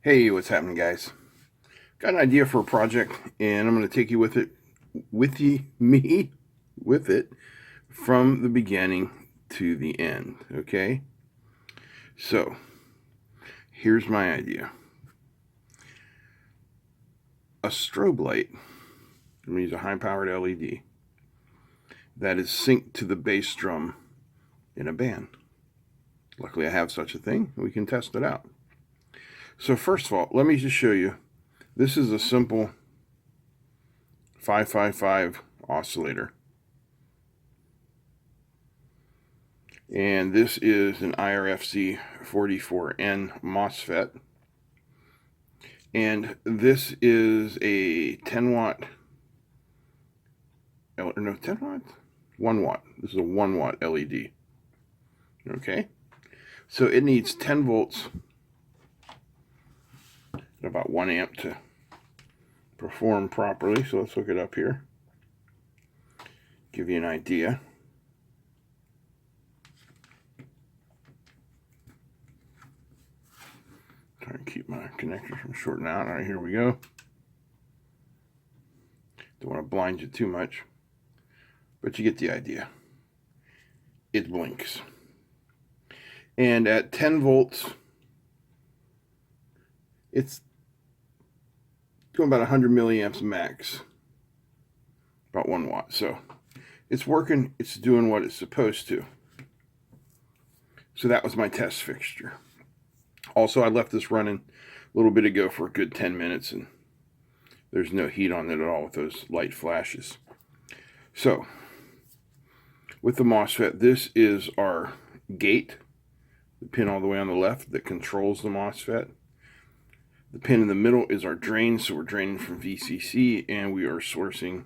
Hey, what's happening, guys? Got an idea for a project, and I'm going to take you with it from the beginning to the end. Okay? So, here's my idea: a strobe light. I'm going to use a high-powered LED that is synced to the bass drum in a band. Luckily, I have such a thing. We can test it out. So, first of all, let me just show you. This is a simple 555 oscillator. And this is an IRFC 44N MOSFET. And this is a 10 watt, no, 10 watt? 1 watt. This is a 1 watt LED. Okay? So it needs 10 volts and about 1 amp to perform properly. So let's hook it up here. Give you an idea. Try and keep my connectors from shorting out. All right, here we go. Don't want to blind you too much, but you get the idea. It blinks. And at 10 volts, it's doing about 100 milliamps max, about 1 watt. So it's working, it's doing what it's supposed to. So that was my test fixture. Also, I left this running a little bit ago for a good 10 minutes, and there's no heat on it at all with those light flashes. So, with the MOSFET, this is our gate, the pin all the way on the left that controls the MOSFET. The pin in the middle is our drain, so we're draining from VCC, and we are sourcing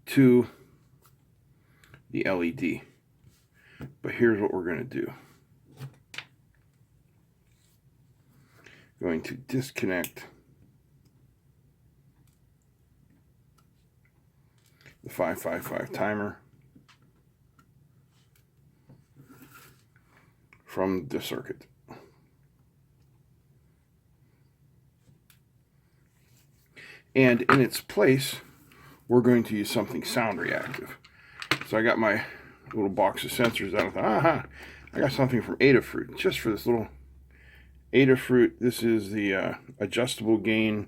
to the LED. But here's what we're going to do. Going to disconnect the 555 timer from the circuit. And in its place, we're going to use something sound reactive. So I got my little box of sensors out. I thought, I got something from Adafruit, just for this little Adafruit. This is the adjustable gain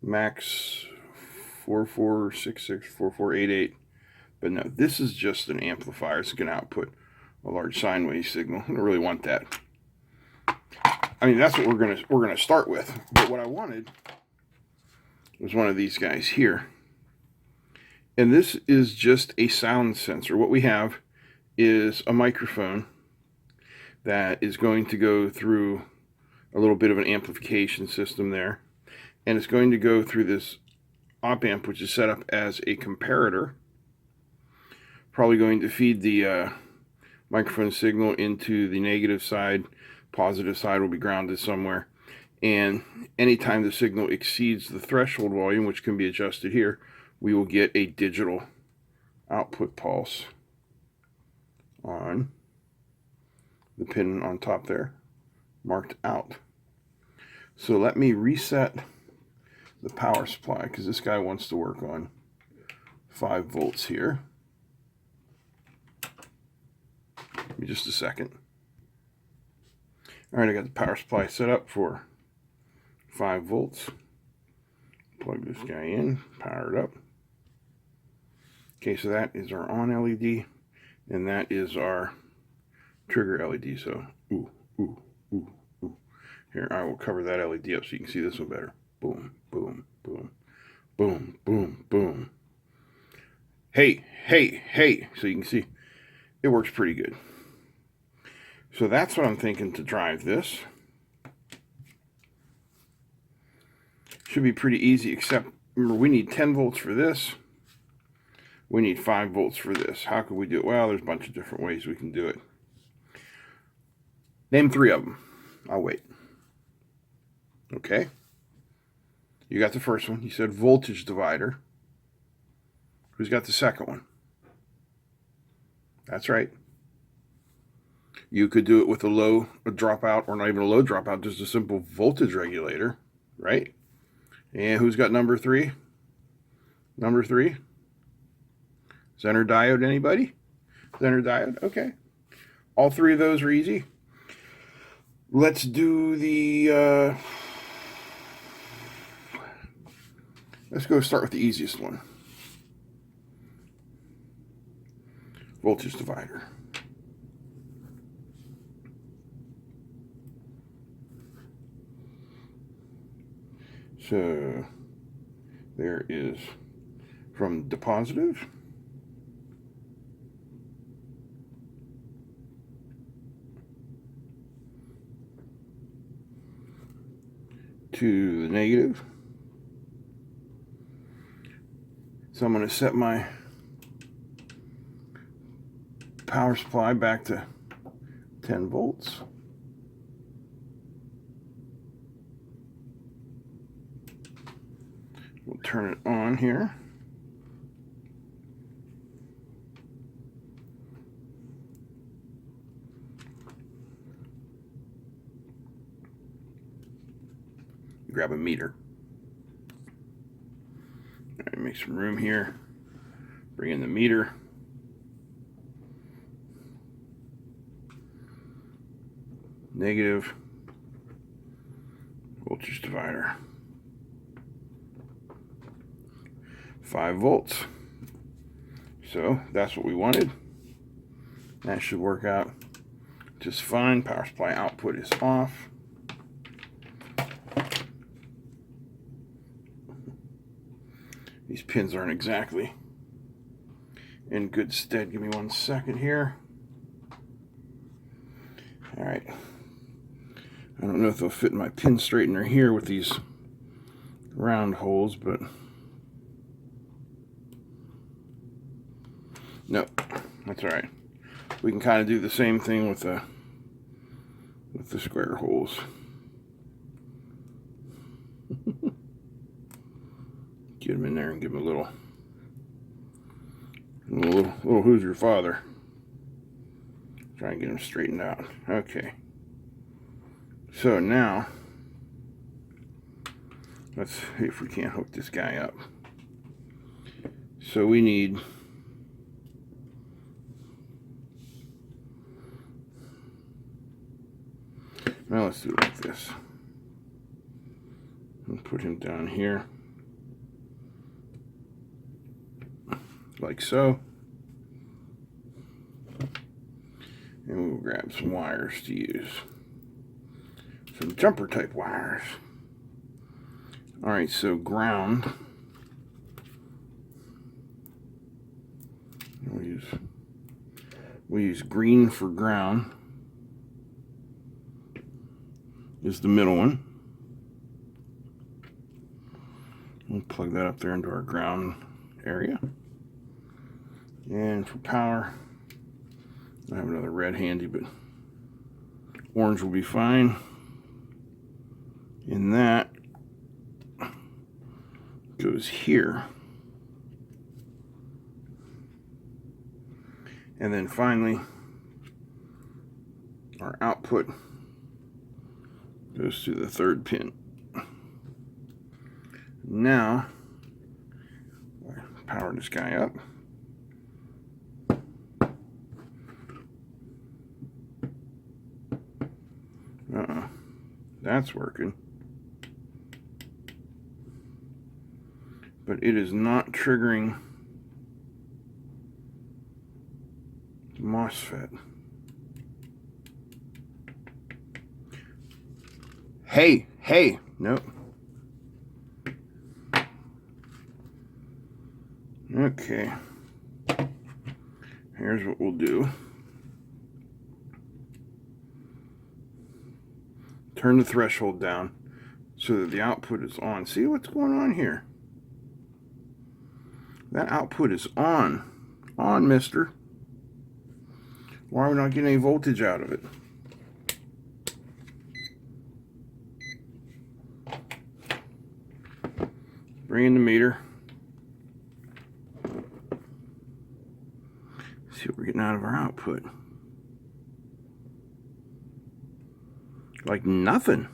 Max 44664488. But no, this is just an amplifier. It's going to output a large sine wave signal. I don't really want that. I mean, that's what we're gonna start with. But what I wanted was one of these guys here. And this is just a sound sensor. What we have is a microphone that is going to go through a little bit of an amplification system there. And it's going to go through this op amp, which is set up as a comparator. Probably going to feed the microphone signal into the negative side. Positive side will be grounded somewhere. And anytime the signal exceeds the threshold volume, which can be adjusted here, we will get a digital output pulse on the pin on top there, marked out. So let me reset the power supply, because this guy wants to work on 5 volts here. Give me just a second. All right, I got the power supply set up for 5 volts. Plug this guy in, power it up. Okay, so that is our on LED, and that is our trigger LED. So, ooh. Here, I will cover that LED up so you can see this one better. Boom, boom, boom, boom, boom, boom. Hey. So you can see it works pretty good. So that's what I'm thinking to drive this. Should be pretty easy, except remember, we need 10 volts for this. We need 5 volts for this. How could we do it? Well, there's a bunch of different ways we can do it. Name 3 of them. I'll wait. Okay. You got the first one. You said voltage divider. Who's got the second one? That's right. You could do it with a dropout, or not even a low dropout, just a simple voltage regulator, right? And who's got number 3? Number 3? Zener diode, anybody? Zener diode, okay. All 3 of those are easy. Let's do the, let's go start with the easiest one. Voltage divider. So there is from the positive to the negative. So I'm going to set my power supply back to 10 volts. We'll turn it on here. Grab a meter. All right, make some room here. Bring in the meter. Negative. Voltage divider. 5 volts. So that's what we wanted. That should work out just fine. Power supply output is off. These pins aren't exactly in good stead. Give me 1 second here. All right. I don't know if they'll fit in my pin straightener here with these round holes, but no, that's all right. We can kind of do the same thing with the square holes. Get them in there and give them a little who's your father? Try and get them straightened out. Okay. So now, let's see if we can't hook this guy up. So we need well, let's do it like this. I'll put him down here. Like so. And we'll grab some wires to use. Some jumper type wires. Alright, so ground. We use green for ground. Is the middle one. We'll plug that up there into our ground area. And for power, I have another red handy, but orange will be fine. And that goes here. And then finally, our output goes to the 3rd pin. Now, power this guy up. That's working. But it is not triggering the MOSFET. Hey, nope. Okay. Here's what we'll do. Turn the threshold down so that the output is on. See what's going on here? That output is on. On, mister. Why are we not getting any voltage out of it? Bring in the meter. See what we're getting out of our output. Like nothing.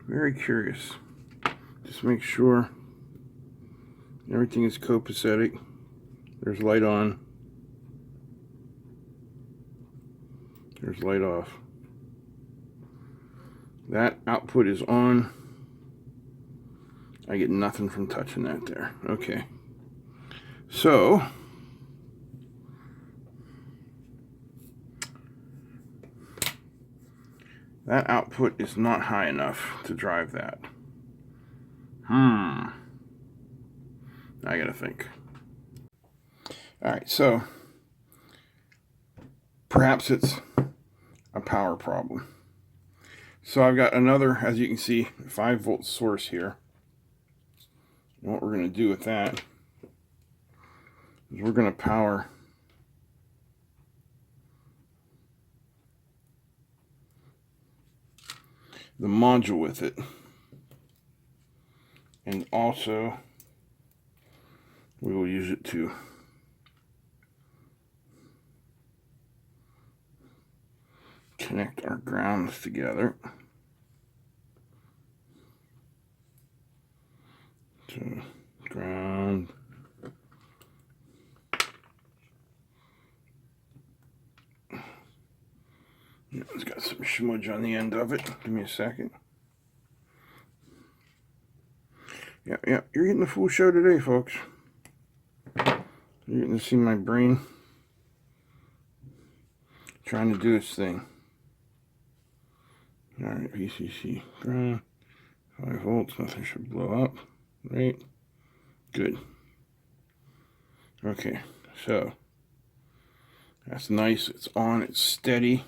Very curious. Just make sure everything is copacetic. There's light on. There's light off. That output is on. I get nothing from touching that there. Okay. So, that output is not high enough to drive that. I gotta think. Alright, so perhaps it's a power problem. So I've got another, as you can see, 5-volt source here. And what we're going to do with that is we're going to power the module with it. And also, we will use it to connect our grounds together. So, ground. It's got some smudge on the end of it. Give me a second. Yeah, you're getting the full show today, folks. You're getting to see my brain trying to do its thing. Alright, VCC ground, 5 volts, nothing should blow up, right? Good. Okay, so that's nice, it's on, it's steady.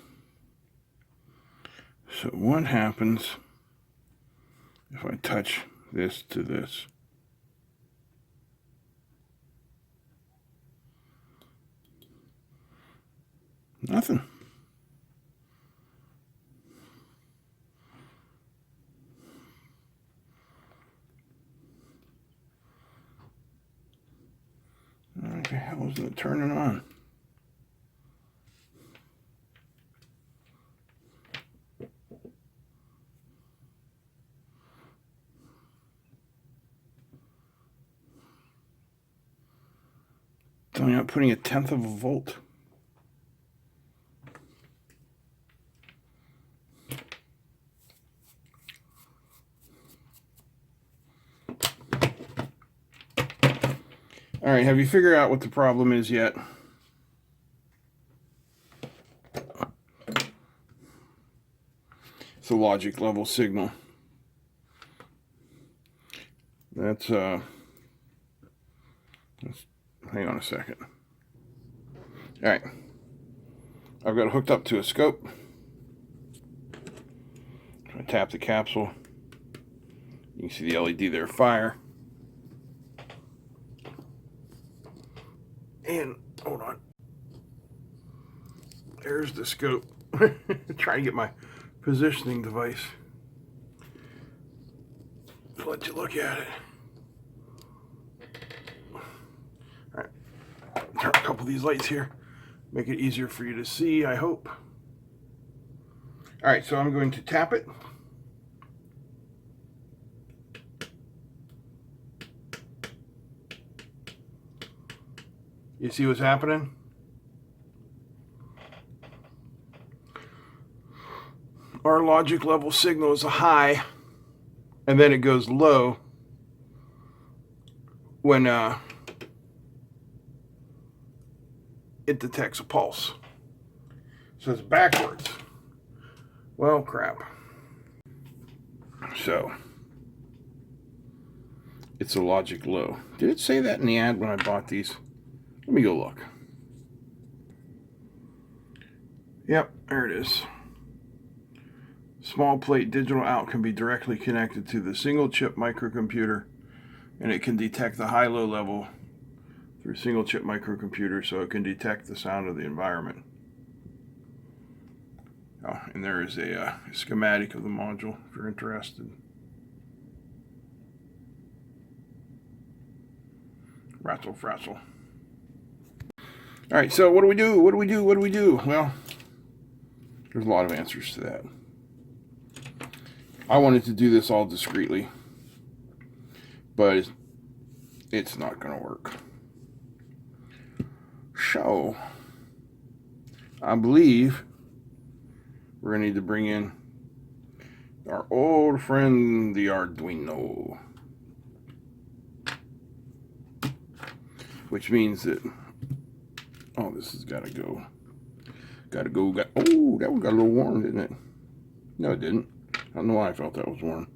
So what happens if I touch this to this? Nothing. What the hell isn't it turning on? I'm not putting 1/10 of a volt. All right, have you figured out what the problem is yet? It's a logic level signal. Let's hang on a second. All right, I've got it hooked up to a scope. If I tap the capsule, you can see the LED there fire. And hold on, there's the scope. Trying to get my positioning device to let you look at it. All right, turn a couple of these lights here, make it easier for you to see, I hope. All right, so I'm going to tap it. You see what's happening? Our logic level signal is a high, and then it goes low when it detects a pulse. So it's backwards. Well, crap. So it's a logic low. Did it say that in the ad when I bought these? Let me go look. Yep, there it is. Small plate digital out can be directly connected to the single chip microcomputer, and it can detect the high-low level through a single chip microcomputer so it can detect the sound of the environment. Oh, and there is a schematic of the module if you're interested. Rattle, frazzle. All right, so what do we do? What do we do? What do we do? Well, there's a lot of answers to that. I wanted to do this all discreetly, but it's not going to work. So, I believe we're going to need to bring in our old friend, the Arduino. Which means that, oh, this has got to go. Oh, that one got a little warm, didn't it? No, it didn't. I don't know why I felt that was warm.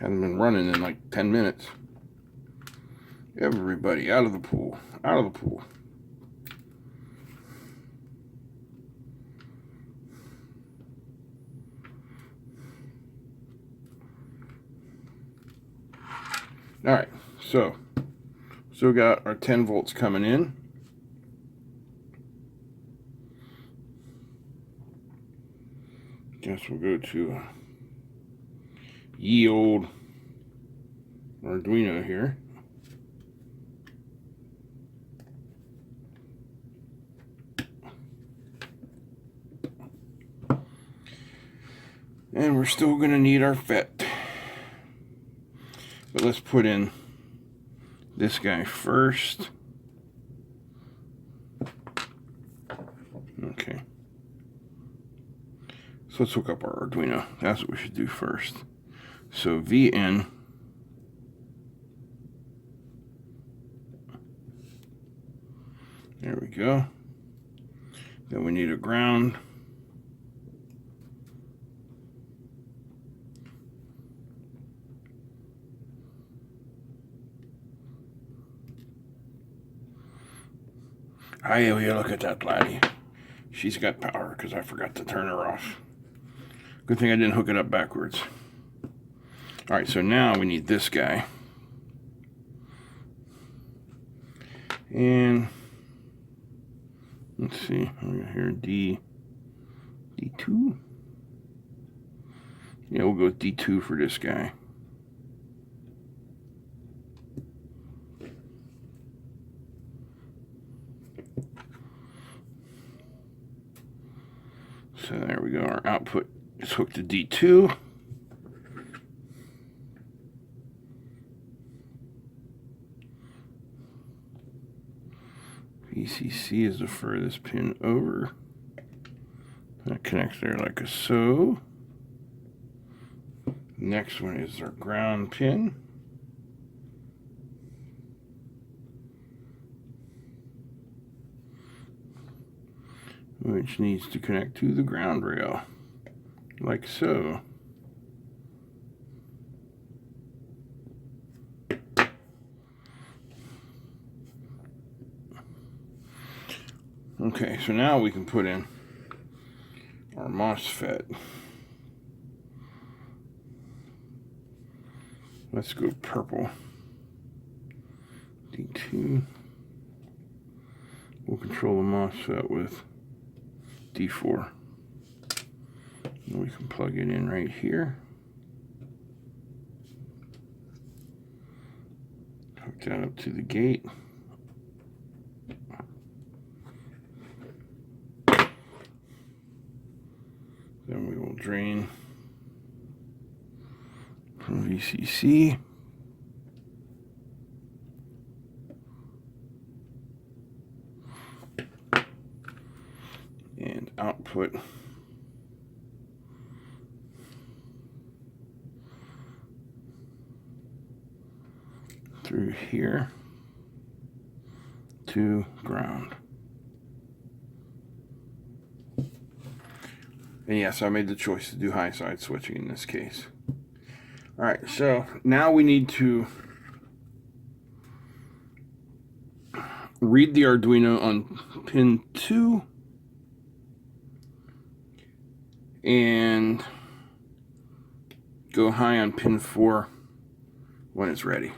Hadn't been running in like 10 minutes. Everybody out of the pool. Out of the pool. All right, so we got our 10 volts coming in. Guess we'll go to ye old Arduino here. And we're still going to need our FET. But let's put in this guy first. Okay. So let's hook up our Arduino. That's what we should do first. So VN. There we go. Then we need a ground. Oh, yeah, look at that laddie. She's got power because I forgot to turn her off. Good thing I didn't hook it up backwards. All right, so now we need this guy. And let's see, we got here D2. Yeah, we'll go with D2 for this guy. So there we go, our output is hooked to D2. VCC is the furthest pin over. That connects there like so. Next one is our ground pin. Which needs to connect to the ground rail, like so. Okay, so now we can put in our MOSFET. Let's go purple. D2. We'll control the MOSFET with D4. And we can plug it in right here. Hook that up to the gate. Then we will drain from VCC. And output through here to ground. And yes, I made the choice to do high side switching in this case. All right, so now we need to read the Arduino on pin 2 and go high on pin 4 when it's ready.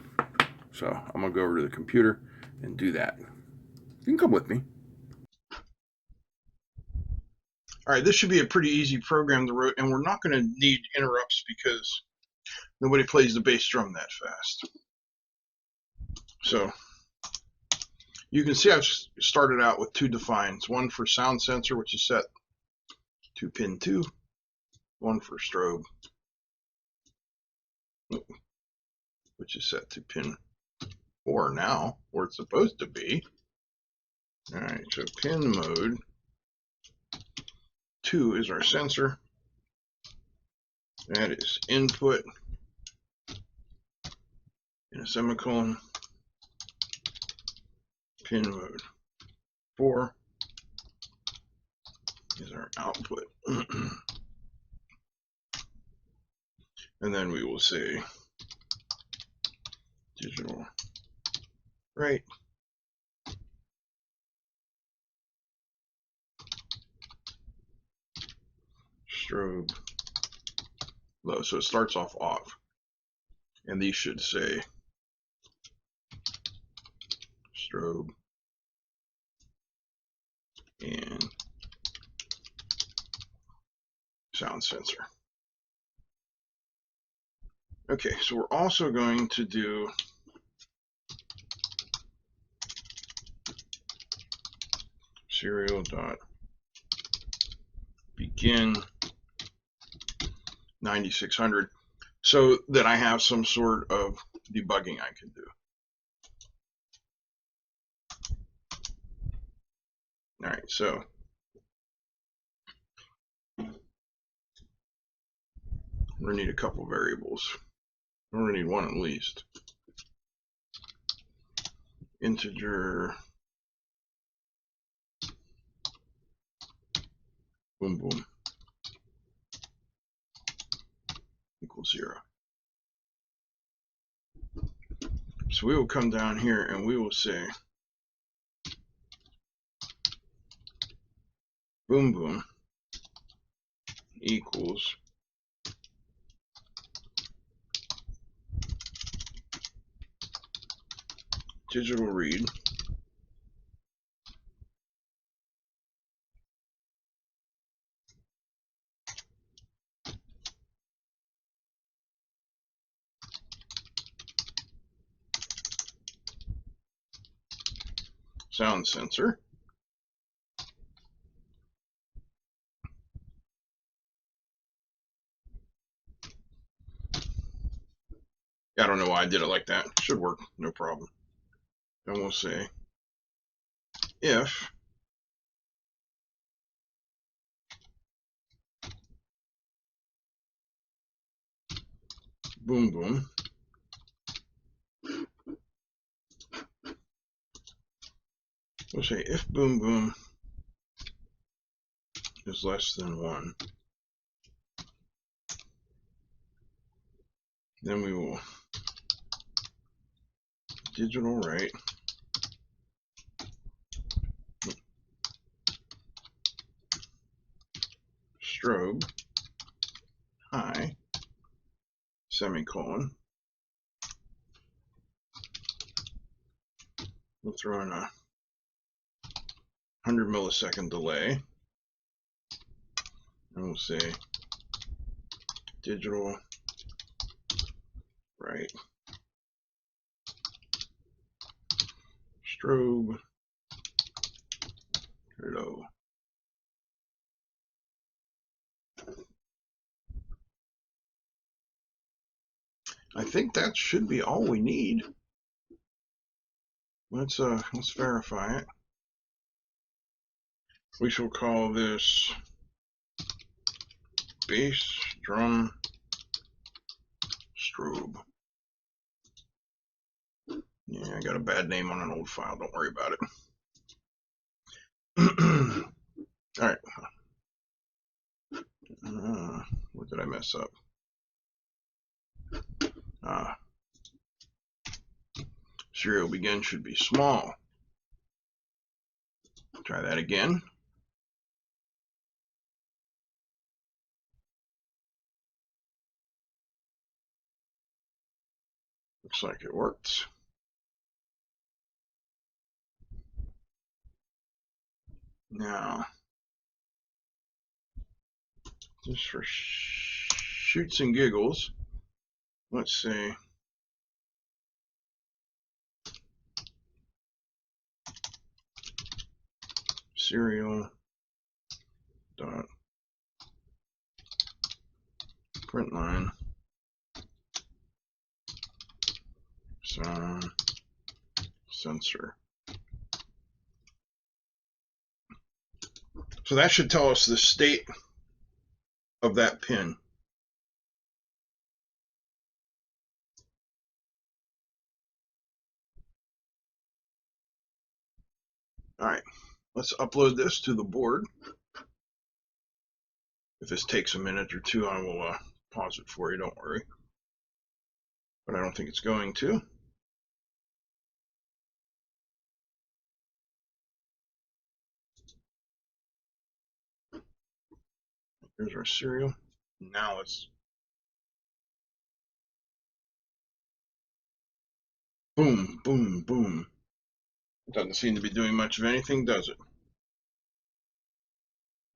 So I'm gonna go over to the computer and do that. You can come with me. All right, this should be a pretty easy program to write, and we're not going to need interrupts because nobody plays the bass drum that fast. So you can see I've started out with two defines, one for sound sensor, which is set to pin 2, one for strobe, which is set to pin 4 now, where it's supposed to be. All right, so pin mode 2 is our sensor. That is input in a semicolon. Pin mode 4 is our output. And then we will say digital right, strobe low. So it starts off, and these should say strobe and sound sensor. Okay, so we're also going to do serial dot begin 9600 so that I have some sort of debugging I can do. All right, so we're going to need a couple variables. We're going to need one at least. Integer boom boom equals 0. So we will come down here and we will say boom boom equals digital read sound sensor I don't know why I did it like that. Should work, no problem. And we'll say if boom boom we'll say if boom boom is less than 1, then we will digital write strobe high semicolon. We'll throw in a 100 millisecond delay, and we'll say digital write strobe low. I think that should be all we need. Let's verify it. We shall call this bass drum strobe. Yeah, I got a bad name on an old file. Don't worry about it. All right. What did I mess up? Serial begin should be small. Try that again. Looks like it worked. Now, just for shoots and giggles, let's say serial dot print line sound sensor. So that should tell us the state of that pin. All right, let's upload this to the board. If this takes a minute or two, I will pause it for you, don't worry. But I don't think it's going to. Here's our serial. Now let's boom, boom, boom. It doesn't seem to be doing much of anything, does it?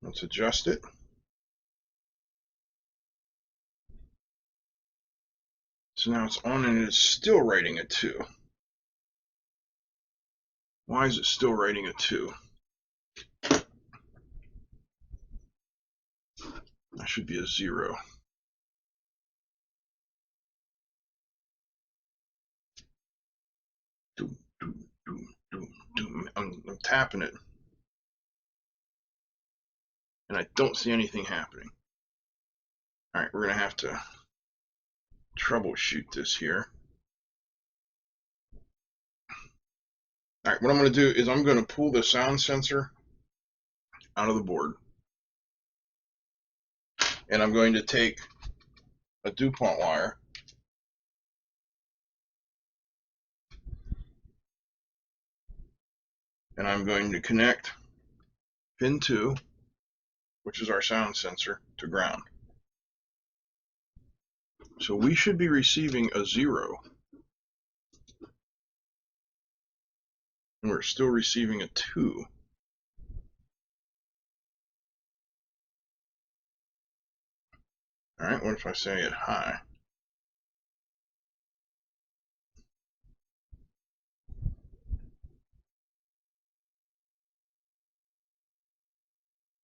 Let's adjust it. So now it's on and it is still writing a 2. Why is it still writing a 2? That should be a 0. Doom, doom, doom, doom, doom. I'm tapping it. And I don't see anything happening. All right, we're going to have to troubleshoot this here. All right, what I'm going to do is I'm going to pull the sound sensor out of the board. And I'm going to take a DuPont wire and I'm going to connect pin 2, which is our sound sensor, to ground. So we should be receiving a 0. And we're still receiving a 2. All right, what if I say it high?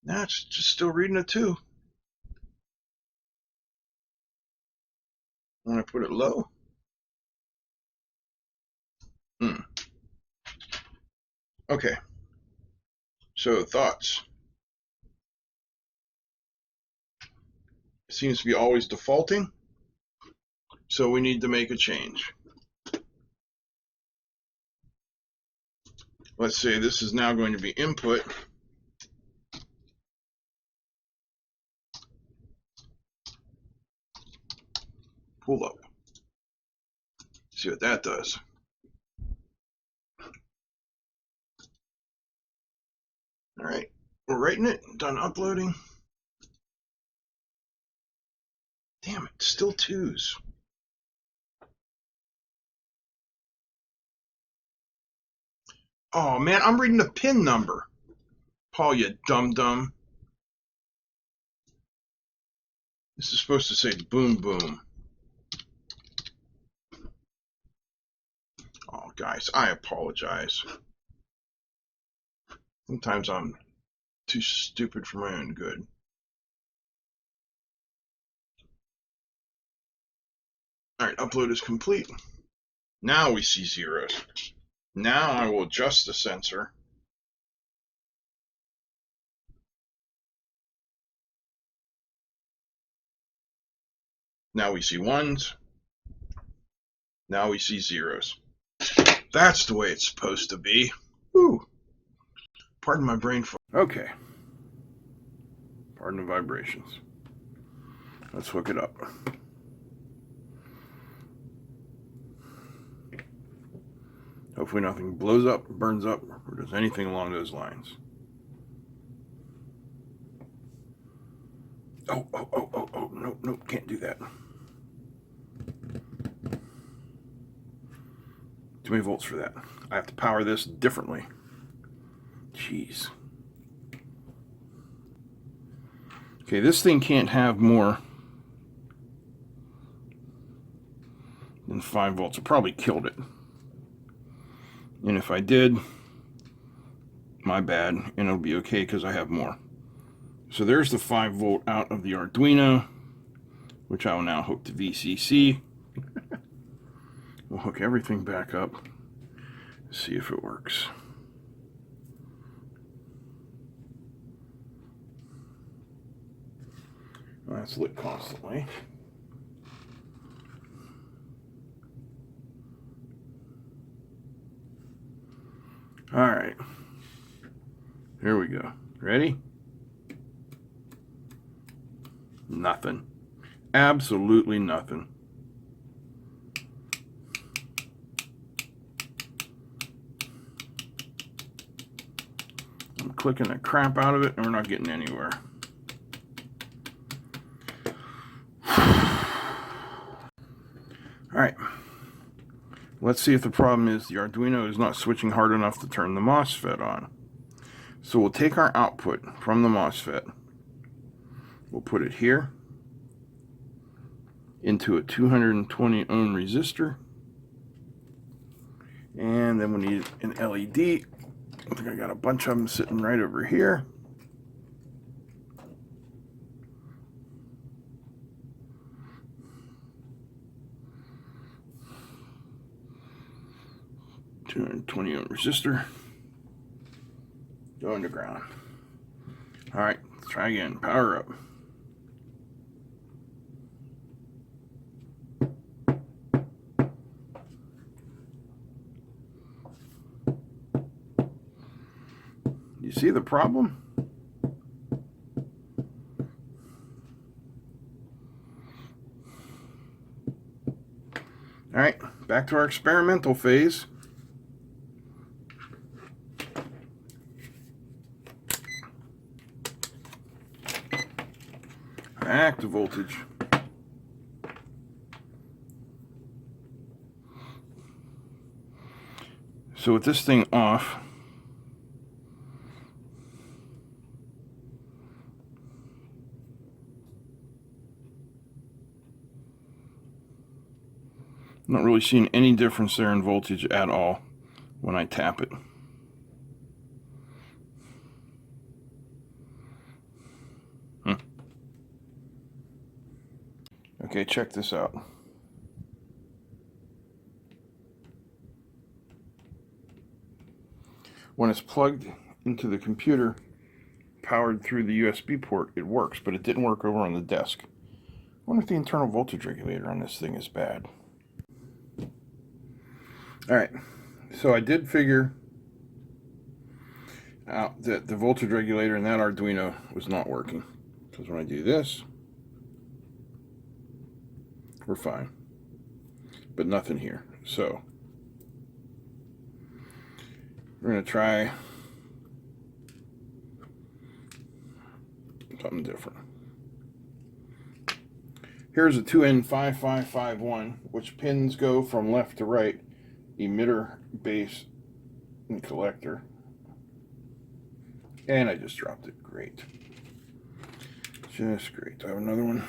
Nah, it's just still reading a 2. When I put it low. Okay. So thoughts. It seems to be always defaulting. So we need to make a change. Let's say this is now going to be input. Pull up. See what that does. All right, we're writing it, done uploading. Damn it, still 2s. Oh man, I'm reading the pin number. Paul, you dum-dum. This is supposed to say boom boom. Oh guys, I apologize. Sometimes I'm too stupid for my own good. All right, upload is complete. Now we see 0s. Now I will adjust the sensor. Now we see 1s. Now we see 0s. That's the way it's supposed to be. Whew. Pardon my brain fart. Okay. Pardon the vibrations. Let's hook it up. Hopefully nothing blows up, burns up, or does anything along those lines. Oh, no, can't do that. Too many volts for that. I have to power this differently. Jeez. Okay, this thing can't have more than 5 volts. It probably killed it. And if I did, my bad, and it'll be okay because I have more. So there's the 5 volt out of the Arduino, which I will now hook to VCC. We'll hook everything back up, see if it works. Well, that's lit constantly. All right, here we go. Ready? Nothing. Absolutely nothing. I'm clicking the crap out of it and we're not getting anywhere. All right, let's see if the problem is the Arduino is not switching hard enough to turn the MOSFET on. So we'll take our output from the MOSFET, we'll put it here into a 220 ohm resistor, and then we need an LED. I think I got a bunch of them sitting right over here. $220 ohm resistor. Go underground. All right, let's try again. Power up. You see the problem? All right, back to our experimental phase. Back to voltage. So with this thing off, I'm not really seeing any difference there in voltage at all when I tap it. Okay, check this out. When it's plugged into the computer, powered through the USB port, it works, but it didn't work over on the desk. I wonder if the internal voltage regulator on this thing is bad. All right, so I did figure out that the voltage regulator in that Arduino was not working. Because when I do this, we're fine, but nothing here. So we're going to try something different. Here's a 2N5551, which pins go from left to right, emitter, base, and collector. And I just dropped it. Great. Just great. Do I have another one?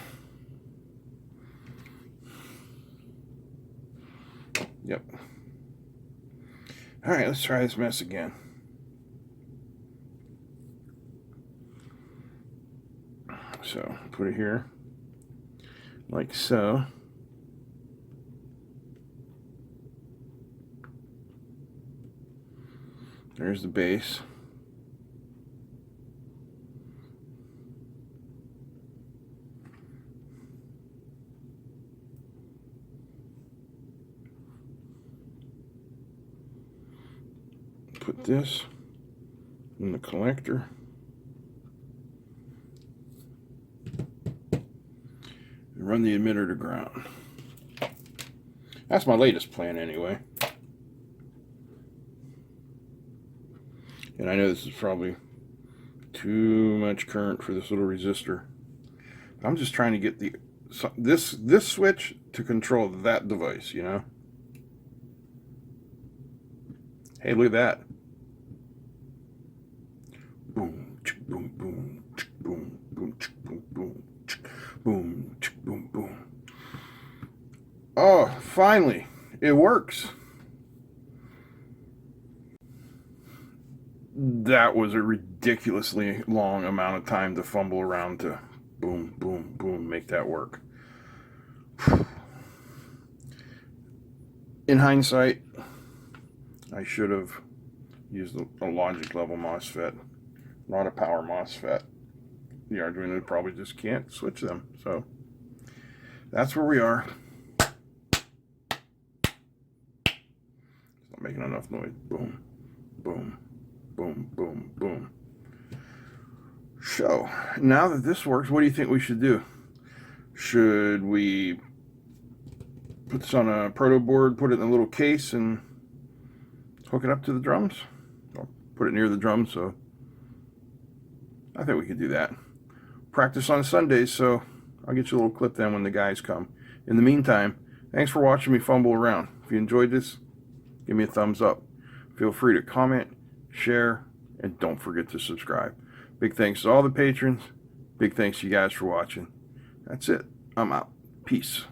Yep. All right, let's try this mess again. So put it here, like so. There's the base. Put this in the collector. And run the emitter to ground. That's my latest plan anyway. And I know this is probably too much current for this little resistor. I'm just trying to get this switch to control that device, you know? Hey, look at that. Boom, boom, boom, boom, boom, boom. finally, it works. That was a ridiculously long amount of time to fumble around to boom, boom, boom, make that work. In hindsight, I should have used a logic level MOSFET, not a power MOSFET. The Arduino probably just can't switch them. So that's where we are. It's not making enough noise. Boom, boom, boom, boom, boom. So now that this works, what do you think we should do? Should we put this on a proto board, put it in a little case, and hook it up to the drums? Or put it near the drums, so I think we could do that. Practice on Sundays, so I'll get you a little clip then when the guys come. In the meantime, thanks for watching me fumble around. If you enjoyed this, give me a thumbs up. Feel free to comment, share, and don't forget to subscribe. Big thanks to all the patrons. Big thanks to you guys for watching. That's it. I'm out. Peace.